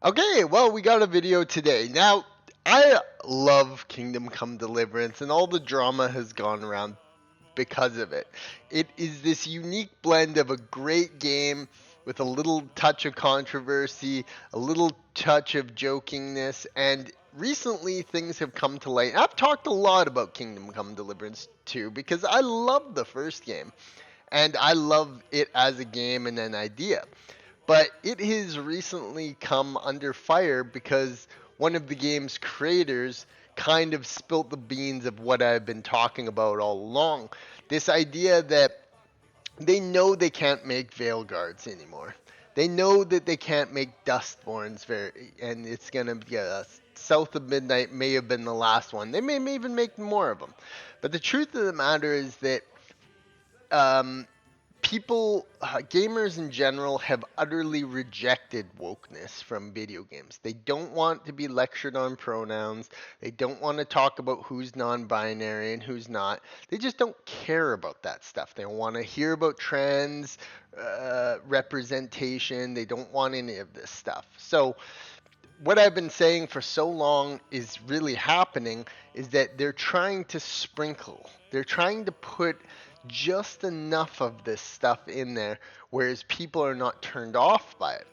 Okay, well, we got a video today. Now, I love Kingdom Come Deliverance, and all the drama has gone around because of it. It is this unique blend of a great game with a little touch of controversy, a little touch of jokingness, and recently things have come to light. I've talked a lot about Kingdom Come Deliverance 2 because I love the first game, and I love it as a game and an idea. But it has recently come under fire because one of the game's creators kind of spilt the beans of what I've been talking about all along. This idea that they know they can't make Veil Guards anymore. They know that they can't make Dustborns and it's gonna be South of Midnight may have been the last one. They may even make more of them. But the truth of the matter is that um, gamers in general, have utterly rejected wokeness from video games. They don't want to be lectured on pronouns. They don't want to talk about who's non binary and who's not. They just don't care about that stuff. They don't want to hear about trans representation. They don't want any of this stuff. So, what I've been saying for so long is really happening is that they're trying to sprinkle. They're trying to put just enough of this stuff in there, whereas people are not turned off by it.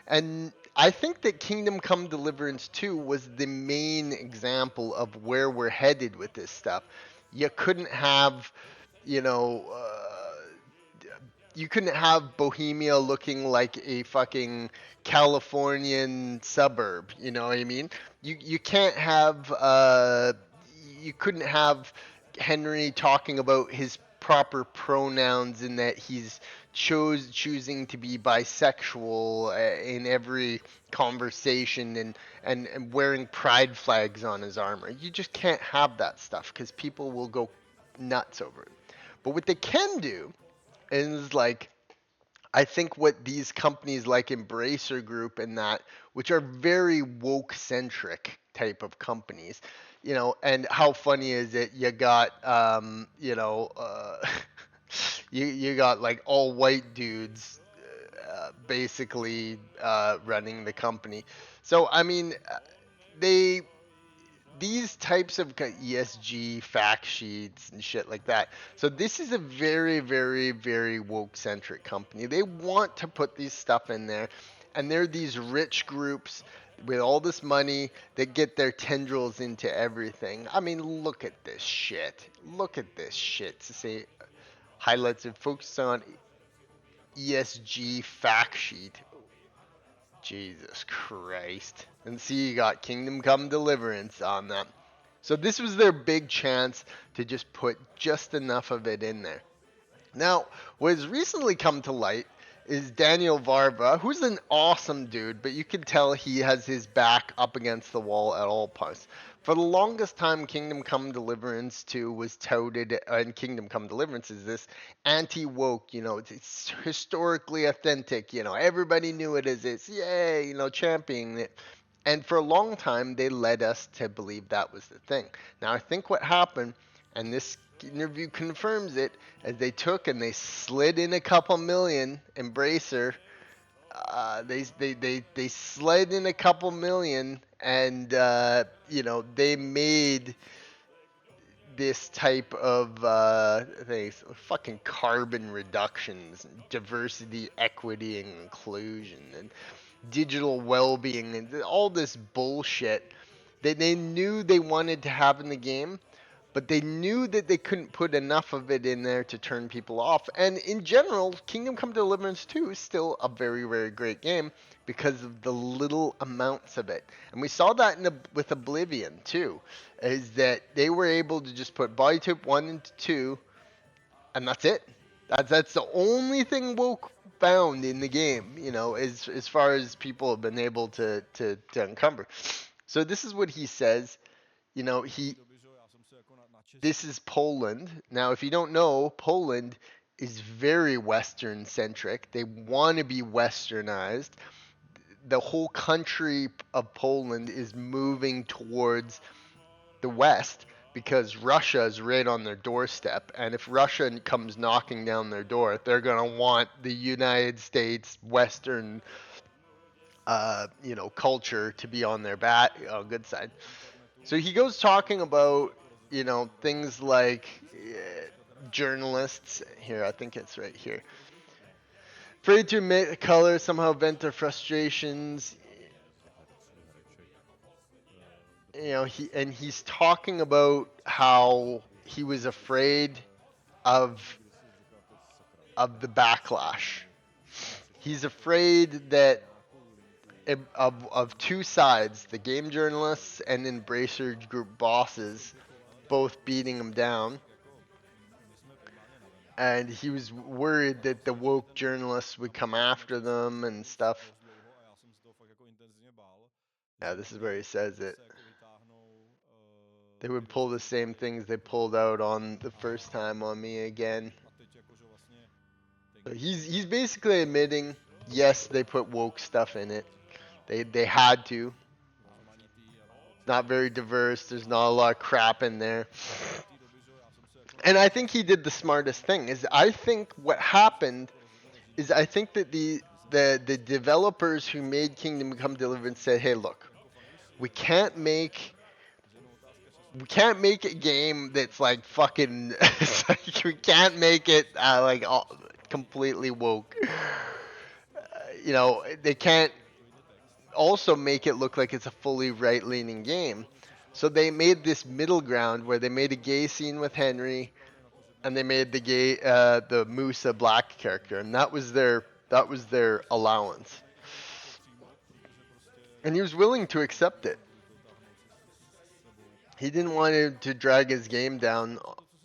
And I think that Kingdom Come Deliverance 2 was the main example of where we're headed with this stuff. You couldn't have, you know, you couldn't have Bohemia looking like a fucking Californian suburb. You know what I mean? You can't have you couldn't have Henry talking about his proper pronouns in that he's choosing to be bisexual in every conversation and wearing pride flags on his armor. You just can't have that stuff because people will go nuts over it. But what they can do is like I think what these companies like Embracer Group and that, which are very woke centric type of companies, and how funny is it? You got, you got like all white dudes, basically running the company. So I mean, they these types of ESG fact sheets and shit like that. So this is a very, very, very woke centric company. They want to put these stuff in there, and they're these rich groups with all this money that get their tendrils into everything. I mean, look at this shit. Look at this shit. To say highlights and focus on ESG fact sheet. Jesus Christ. And see, you got Kingdom Come Deliverance on that. So this was their big chance to just put just enough of it in there. Now, what has recently come to light is Daniel Varva, who's an awesome dude, but you can tell he has his back up against the wall at all points. For the longest time, Kingdom Come Deliverance 2 was touted, and Kingdom Come Deliverance is this anti-woke, it's historically authentic, everybody knew it as this, yay, championing it. And for a long time, they led us to believe that was the thing. Now, I think what happened, and this interview confirms it, as they took and they slid in a couple million, Embracer, they slid in a couple million, and they made this type of things, fucking carbon reductions, diversity, equity, and inclusion, and digital well-being, and all this bullshit that they knew they wanted to have in the game, but they knew that they couldn't put enough of it in there to turn people off. And in general, Kingdom Come Deliverance 2 is still a very, very great game because of the little amounts of it. And we saw that with Oblivion too, is that they were able to just put body type 1 and 2, and that's it. That's the only thing woke found in the game, as far as people have been able to uncover. So this is what he says. This is Poland. Now, if you don't know, Poland is very Western centric. They want to be westernized. The whole country of Poland is moving towards the West because Russia is right on their doorstep. And if Russia comes knocking down their door, they're going to want the United States Western culture to be on their good side. So he goes talking about, things like journalists. Here, I think it's right here. Afraid to admit color, somehow vent their frustrations. He's talking about how he was afraid of the backlash. He's afraid that of two sides, the game journalists and Embracer Group bosses, both beating him down. And he was worried that the woke journalists would come after them and stuff. Yeah, this is where he says it. They would pull the same things they pulled out on the first time on me again. So he's basically admitting, yes, they put woke stuff in it. They had to. Not very diverse. There's not a lot of crap in there. And I think he did the smartest thing. Is I think what happened is I think that the developers who made Kingdom Come Deliverance said, "Hey, look, we can't make a game that's like fucking like, we can't make it completely woke. They can't also make it look like it's a fully right-leaning game. So they made this middle ground where they made a gay scene with Henry, and they made the Musa black character, and that was their allowance. And he was willing to accept it. He didn't want to drag his game down,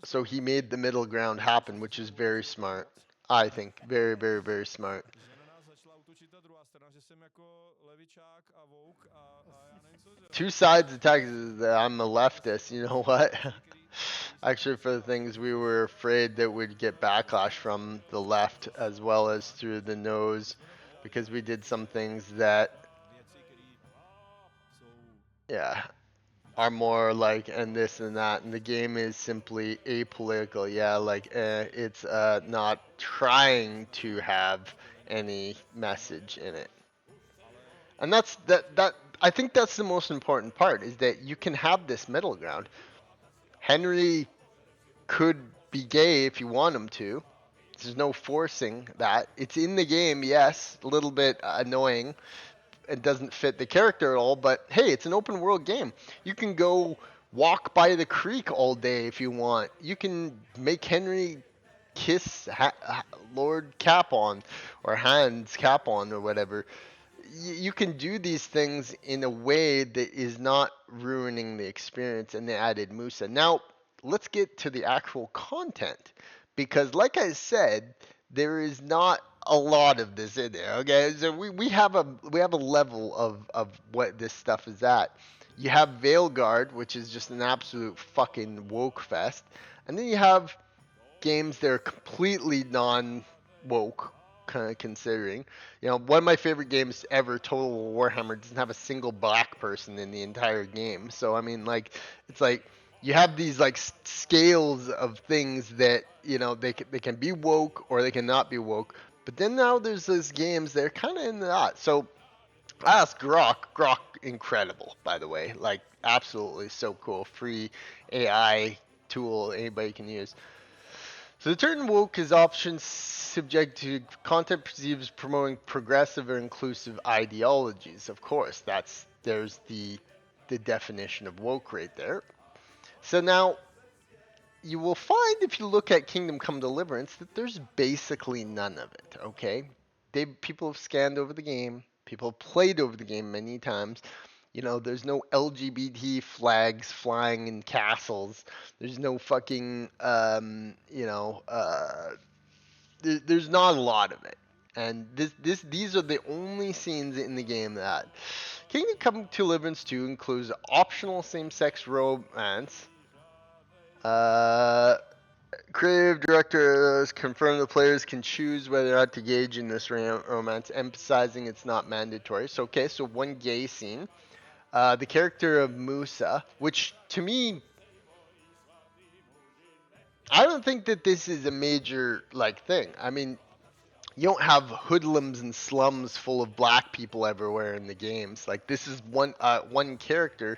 so he made the middle ground happen, which is very smart. I think very, very, very smart. Two sides attack. I'm a leftist. You know what? Actually, for the things we were afraid that we'd get backlash from the left as well as through the nose, because we did some things that, yeah, are more like and this and that, and the game is simply apolitical. Yeah, it's not trying to have any message in it. And that I think that's the most important part, is that you can have this middle ground. Henry could be gay if you want him to. There's no forcing that. It's in the game, yes, a little bit annoying. It doesn't fit the character at all, but hey, it's an open world game. You can go walk by the creek all day if you want. You can make Henry kiss Lord Capon or Hans Capon or whatever. You can do these things in a way that is not ruining the experience, and they added Musa. Now, let's get to the actual content, because like I said, there is not a lot of this in there. Okay, so we have a level of what this stuff is at. You have Veilguard, which is just an absolute fucking woke fest, and then you have games that are completely non woke, kind of considering. One of my favorite games ever, Total Warhammer, doesn't have a single black person in the entire game. So I mean, it's like you have these scales of things that they can be woke or they cannot be woke. But then now there's these games that are kind of in that. So I asked Grok. Grok, incredible, by the way. Like, absolutely so cool. Free AI tool anybody can use. So the term woke is often subject to content perceived as promoting progressive or inclusive ideologies. Of course, there's the definition of woke right there. So now you will find, if you look at Kingdom Come Deliverance, that there's basically none of it. Okay, people have scanned over the game. People have played over the game many times. There's no LGBT flags flying in castles. There's no fucking, there's not a lot of it. And these are the only scenes in the game that Kingdom Come Deliverance 2 includes optional same-sex romance. Creative directors confirm the players can choose whether or not to engage in this romance, emphasizing it's not mandatory. So one gay scene. The character of Musa, which to me, I don't think that this is a major thing. I mean, You don't have hoodlums and slums full of black people everywhere in the games. Like this is one character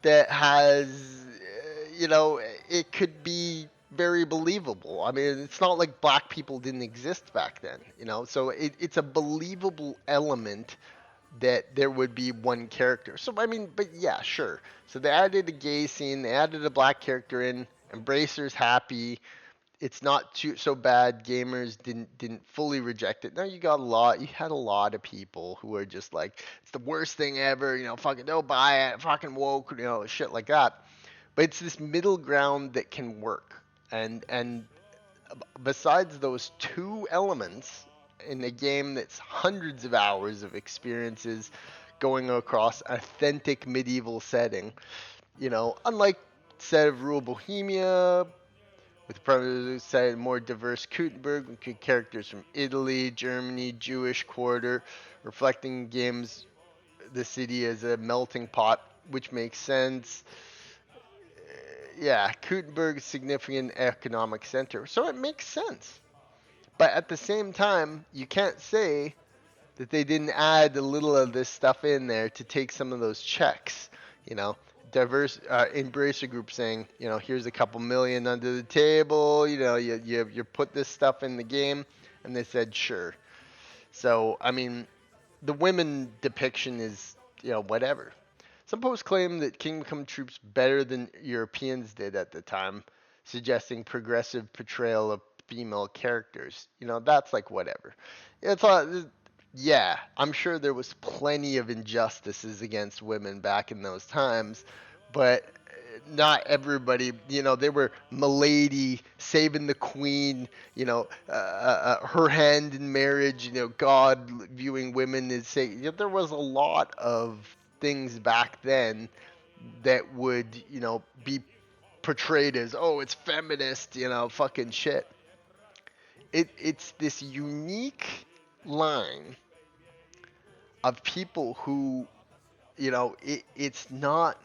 that has, it could be very believable. I mean, it's not like black people didn't exist back then, So it's a believable element that there would be one character. So I mean, but yeah, sure. So they added a gay scene, they added a black character in. Embracer's happy. It's not too so bad. Gamers didn't fully reject it. Now you had a lot of people who are just like it's the worst thing ever. Fucking don't buy it. Fucking woke. Shit like that. But it's this middle ground that can work. And besides those two elements in a game that's hundreds of hours of experiences going across authentic medieval setting, unlike set of Rule Bohemia, with probably say more diverse Gutenberg, with characters from Italy, Germany, Jewish Quarter, reflecting games the city as a melting pot, which makes sense. Yeah, Gutenberg significant economic center, so it makes sense. But at the same time, you can't say that they didn't add a little of this stuff in there to take some of those checks. You know, diverse embracer group saying, here's a couple million under the table. You put this stuff in the game, and they said sure. So I mean, the women depiction is whatever. Some posts claim that Kingdom Come troops better than Europeans did at the time, suggesting progressive portrayal of female characters. That's like whatever. It's all, yeah, I'm sure there was plenty of injustices against women back in those times, but not everybody, they were Milady saving the queen, her hand in marriage, God viewing women as say, there was a lot of things back then that would, be portrayed as, oh, it's feminist, fucking shit. It's this unique line of people who, it's not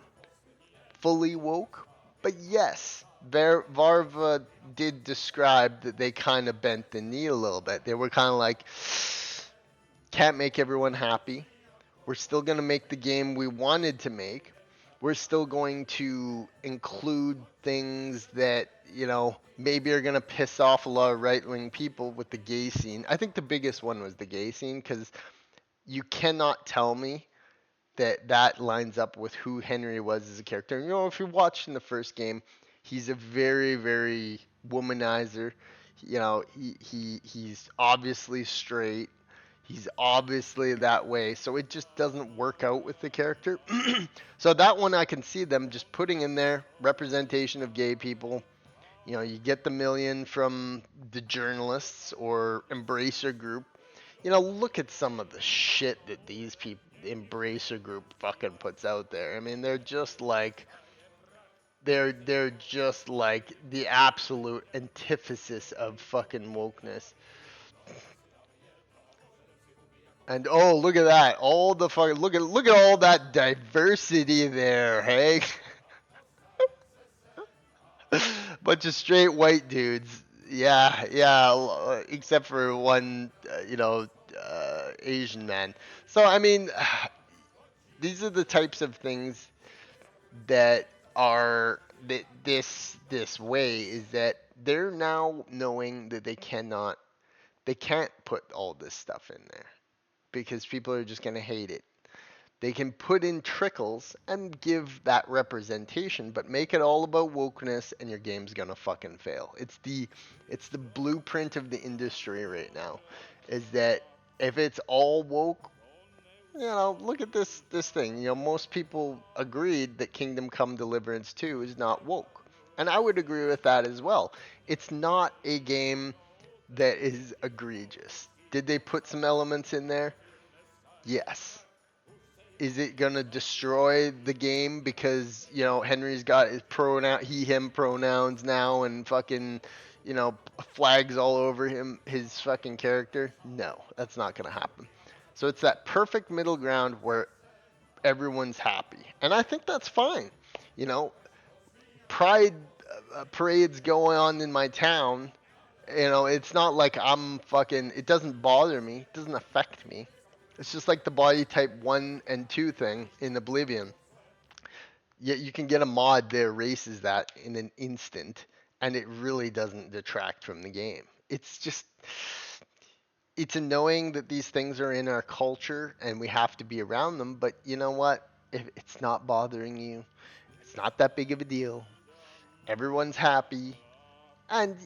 fully woke, but yes, Varva did describe that they kind of bent the knee a little bit. They were kind of like, can't make everyone happy. We're still going to make the game we wanted to make. We're still going to include things that, maybe are going to piss off a lot of right wing people with the gay scene. I think the biggest one was the gay scene because you cannot tell me that lines up with who Henry was as a character. If you watched in the first game, he's a very, very womanizer. He's obviously straight. He's obviously that way, so it just doesn't work out with the character. So that one I can see them just putting in there representation of gay people. You get the million from the journalists or Embracer Group. Look at some of the shit that these people, Embracer Group, fucking puts out there. I mean, they're just like the absolute antithesis of fucking wokeness. And oh, look at that! All the fucking look at all that diversity there, hey. Bunch of straight white dudes. Yeah, yeah, except for one, Asian man. So I mean, these are the types of things that are that this way is that they're now knowing that they can't put all this stuff in there because people are just going to hate it. They can put in trickles and give that representation, but make it all about wokeness and your game's going to fucking fail. It's the blueprint of the industry right now is that if it's all woke, look at this thing. Most people agreed that Kingdom Come Deliverance 2 is not woke. And I would agree with that as well. It's not a game that is egregious. Did they put some elements in there? Yes. Is it gonna destroy the game because Henry's got his pronoun he him pronouns now and fucking flags all over his fucking character? No, that's not gonna happen. So it's that perfect middle ground where everyone's happy, and I think that's fine. You know, pride parades going on in my town, It's not like I'm fucking. It doesn't bother me. It doesn't affect me. It's just like the body type 1 and 2 thing in Oblivion. Yet you can get a mod that erases that in an instant, and it really doesn't detract from the game. It's just, it's annoying that these things are in our culture and we have to be around them, but you know what? If it's not bothering you, it's not that big of a deal. Everyone's happy, and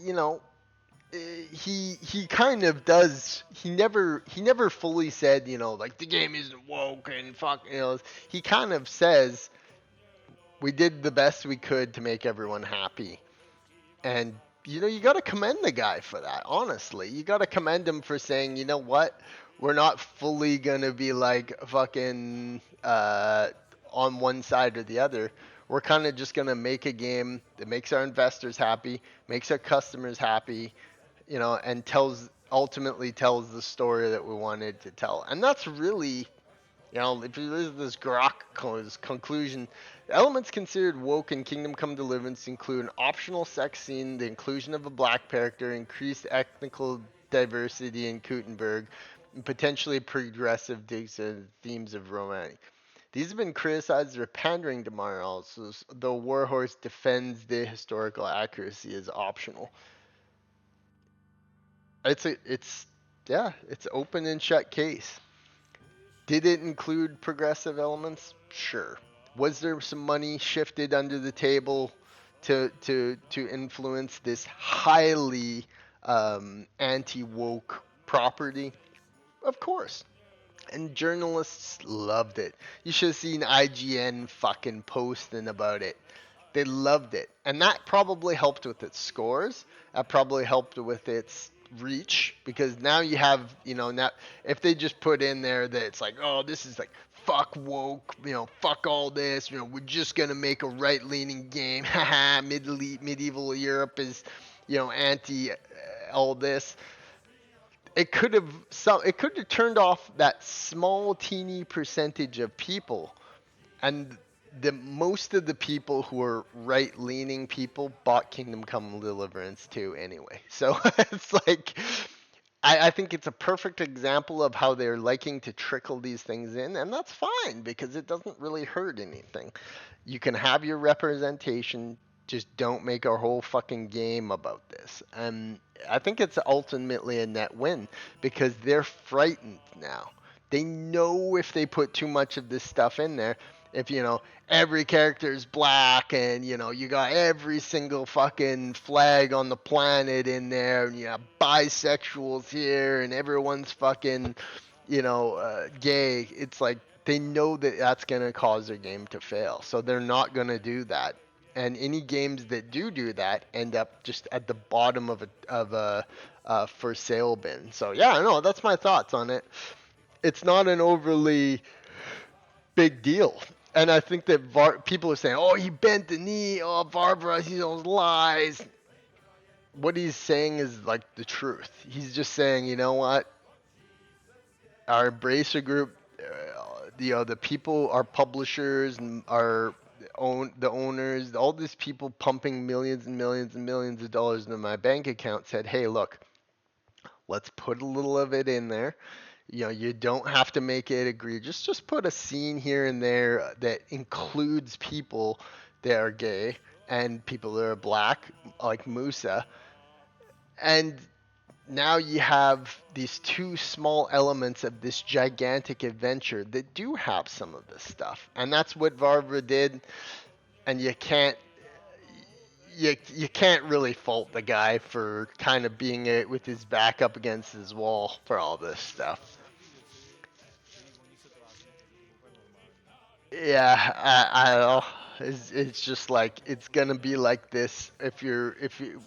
he kind of does. He never fully said, like the game isn't woke and fuck. He kind of says we did the best we could to make everyone happy. And you got to commend the guy for that. Honestly, you got to commend him for saying, you know what, we're not fully gonna be like fucking on one side or the other. We're kind of just gonna make a game that makes our investors happy, makes our customers happy, and ultimately tells the story that we wanted to tell. And that's really, if you listen to this grok conclusion, the elements considered woke in Kingdom Come Deliverance include an optional sex scene, the inclusion of a black character, increased ethnical diversity in Gutenberg, and potentially progressive themes of romance. These have been criticized as pandering to morals, though Warhorse defends the historical accuracy as optional. It's open and shut case. Did it include progressive elements? Sure. Was there some money shifted under the table to influence this highly anti woke property? Of course. And journalists loved it. You should have seen IGN fucking posting about it. They loved it. And that probably helped with its scores. That probably helped with its reach, because now you have, now if they just put in there that it's like, oh, this is like fuck woke, fuck all this, we're just going to make a right-leaning game. Haha, medieval Europe is, anti all this. It could have turned off that small teeny percentage of people, and the most of the people who are right leaning people bought Kingdom Come Deliverance too anyway. So it's like, I think it's a perfect example of how they're liking to trickle these things in, and that's fine because it doesn't really hurt anything. You can have your representation, just don't make our whole fucking game about this. And I think it's ultimately a net win because they're frightened now. They know if they put too much of this stuff in there, if every character is black and you got every single fucking flag on the planet in there, and you have bisexuals here and everyone's fucking gay. It's like they know that that's going to cause their game to fail, so they're not going to do that. And any games that do that end up just at the bottom of a for sale bin. So yeah, no, that's my thoughts on it. It's not an overly big deal. And I think that people are saying, "Oh, he bent the knee. Oh, Barbara, he those lies." What he's saying is like the truth. He's just saying, you know what? Our Embracer group, the people, our publishers, and the owners, all these people pumping millions and millions and millions of dollars into my bank account said, "Hey, look, let's put a little of it in there. You don't have to make it egregious. Just put a scene here and there that includes people that are gay and people that are black, like Musa." And now you have these two small elements of this gigantic adventure that do have some of this stuff. And that's what Varvra did. And you can't really fault the guy for kind of being with his back up against his wall for all this stuff. Yeah, I don't know. It's just like it's gonna be like this if you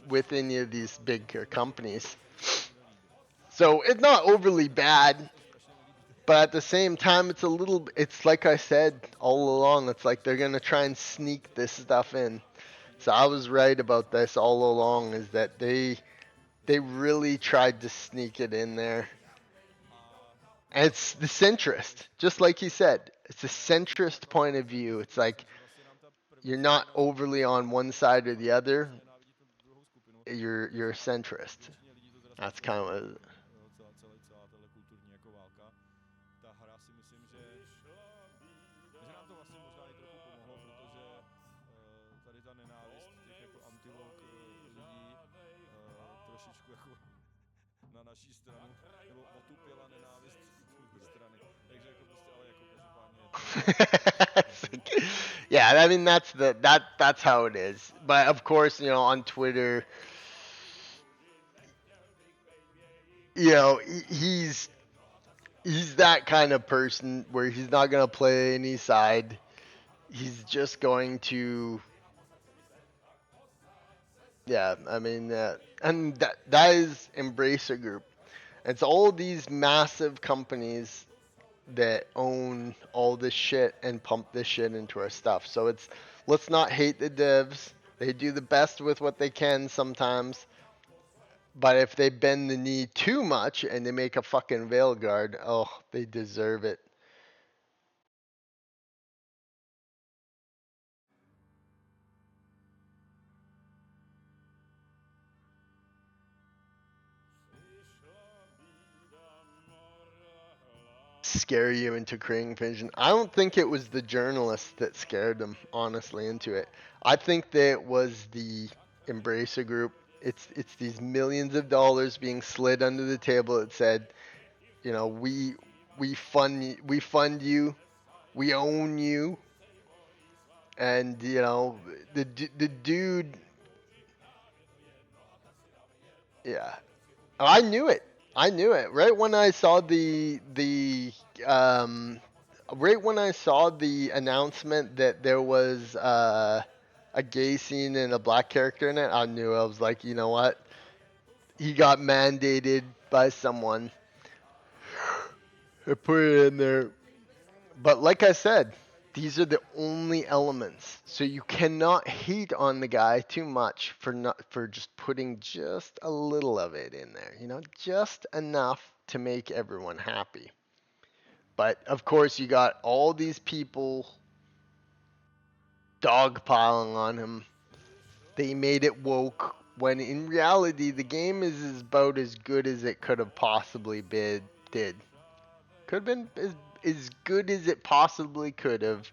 with any of these big companies. So it's not overly bad, but at the same time, it's like I said all along. It's like they're gonna try and sneak this stuff in. So I was right about this all along. Is that they really tried to sneak it in there. And it's the centrist, just like he said. It's a centrist point of view. It's like you're not overly on one side or the other. You're a centrist. That's kind of celá tahle kulturní jako válka. Ta hra si myslím, že nám to vlastně možná i trochu pomohlo, protože tady ta nenávist těch jako anti-woke lidí trošičku jako na naší stranu, nebo otupila nenávist z druhé strany. Takže jako prostě, ale jako každopádně je yeah, I mean that's how it is. But of course, on Twitter, he's that kind of person where he's not gonna play any side. He's just going to, yeah. I mean, and that is Embracer Group. It's all these massive companies that own all this shit and pump this shit into our stuff. So let's not hate the devs. They do the best with what they can sometimes. But if they bend the knee too much and they make a fucking Veilguard, oh, they deserve it. Scare you into creating vision. I don't think it was the journalists that scared them, honestly, into it. I think that it was the Embracer Group. It's these millions of dollars being slid under the table that said, we fund you, we own you, and the dude, yeah. Oh, I knew it. I knew it. Um right when I saw the announcement that there was a gay scene and a black character in it, I knew. I was like, you know what? He got mandated by someone to put it in there. But like I said, these are the only elements. So you cannot hate on the guy too much for just putting just a little of it in there, just enough to make everyone happy. But of course, you got all these people dogpiling on him. They made it woke when in reality the game is about as good as it could have possibly been. Did could have been as good as it possibly could have,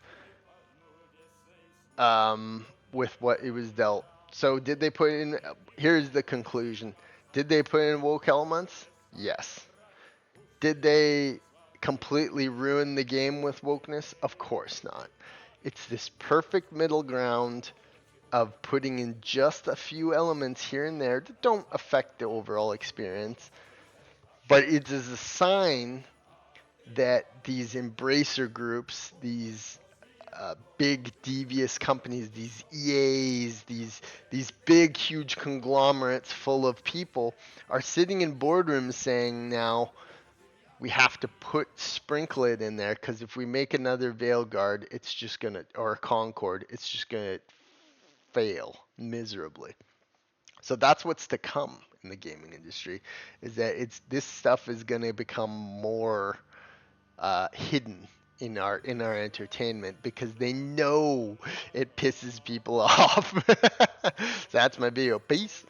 with what it was dealt. So did they put in? Here's the conclusion. Did they put in woke elements? Yes. Did they completely ruin the game with wokeness? Of course not. It's this perfect middle ground of putting in just a few elements here and there that don't affect the overall experience, but it is a sign that these embracer groups, these big devious companies, these EAs, these big huge conglomerates full of people are sitting in boardrooms saying now we have to sprinkle it in there because if we make another Veilguard, it's just gonna or a Concord, it's just gonna fail miserably. So that's what's to come in the gaming industry, is that this stuff is gonna become more hidden in our entertainment because they know it pisses people off. So that's my video. Peace.